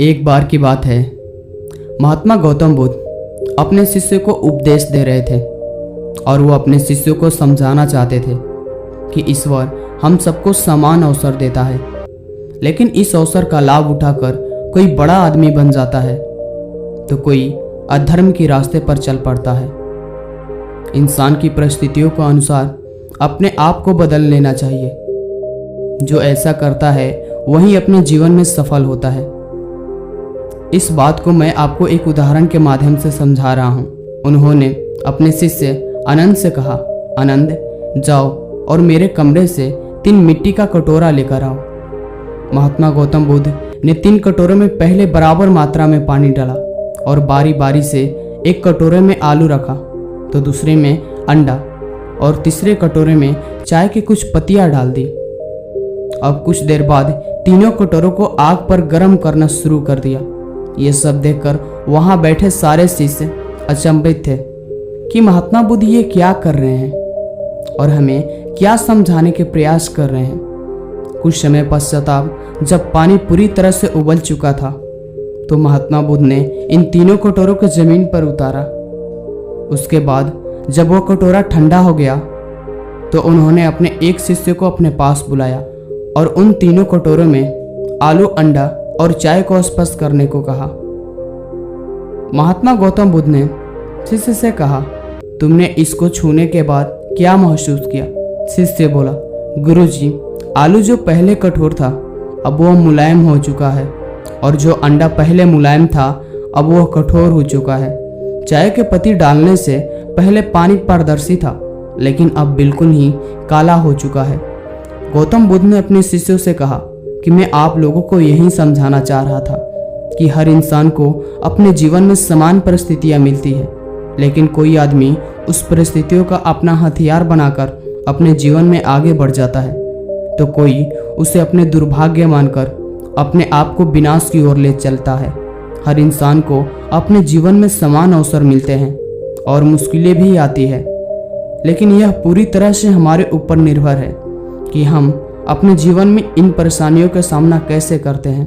एक बार की बात है, महात्मा गौतम बुद्ध अपने शिष्य को उपदेश दे रहे थे और वो अपने शिष्यों को समझाना चाहते थे कि ईश्वर हम सबको समान अवसर देता है, लेकिन इस अवसर का लाभ उठाकर कोई बड़ा आदमी बन जाता है तो कोई अधर्म के रास्ते पर चल पड़ता है। इंसान की परिस्थितियों के अनुसार अपने आप को बदल लेना चाहिए। जो ऐसा करता है वही अपने जीवन में सफल होता है। इस बात को मैं आपको एक उदाहरण के माध्यम से समझा रहा हूँ। उन्होंने अपने शिष्य आनंद से कहा, आनंद जाओ और मेरे कमरे से 3 मिट्टी का कटोरा लेकर आओ। महात्मा गौतम बुद्ध ने 3 कटोरों में पहले बराबर मात्रा में पानी डाला और बारी बारी से एक कटोरे में आलू रखा तो दूसरे में अंडा और तीसरे कटोरे में चाय की कुछ पत्तियां डाल दी। अब कुछ देर बाद तीनों कटोरों को आग पर गर्म करना शुरू कर दिया। ये सब देखकर वहां बैठे सारे शिष्य अचंभित थे कि महात्मा बुद्ध ये क्या कर रहे हैं और हमें क्या समझाने के प्रयास कर रहे हैं। कुछ समय पश्चात जब पानी पूरी तरह से उबल चुका था तो महात्मा बुद्ध ने इन तीनों कटोरों को जमीन पर उतारा। उसके बाद जब वो कटोरा ठंडा हो गया तो उन्होंने अपने एक शिष्य को अपने पास बुलाया और उन तीनों कटोरों में आलू, अंडा और चाय को स्पर्श करने को कहा। महात्मा गौतम बुद्ध ने शिष्य से कहा, तुमने इसको छूने के बाद क्या महसूस किया? शिष्य बोला, गुरुजी, आलू जो पहले कठोर था अब वह मुलायम हो चुका है और जो अंडा पहले मुलायम था अब वह कठोर हो चुका है। चाय के पत्ती डालने से पहले पानी पारदर्शी था लेकिन अब बिल्कुल ही काला हो चुका है। गौतम बुद्ध ने अपने शिष्यों से कहा कि मैं आप लोगों को यही समझाना चाह रहा था कि हर इंसान को अपने जीवन में समान परिस्थितियां मिलती है, लेकिन कोई आदमी उस परिस्थितियों का अपना हथियार बनाकर अपने जीवन में आगे बढ़ जाता है तो कोई उसे अपने दुर्भाग्य मानकर अपने आप को विनाश की ओर ले चलता है। हर इंसान को अपने जीवन में समान अवसर मिलते हैं और मुश्किलें भी आती है, लेकिन यह पूरी तरह से हमारे ऊपर निर्भर है कि हम अपने जीवन में इन परेशानियों का सामना कैसे करते हैं।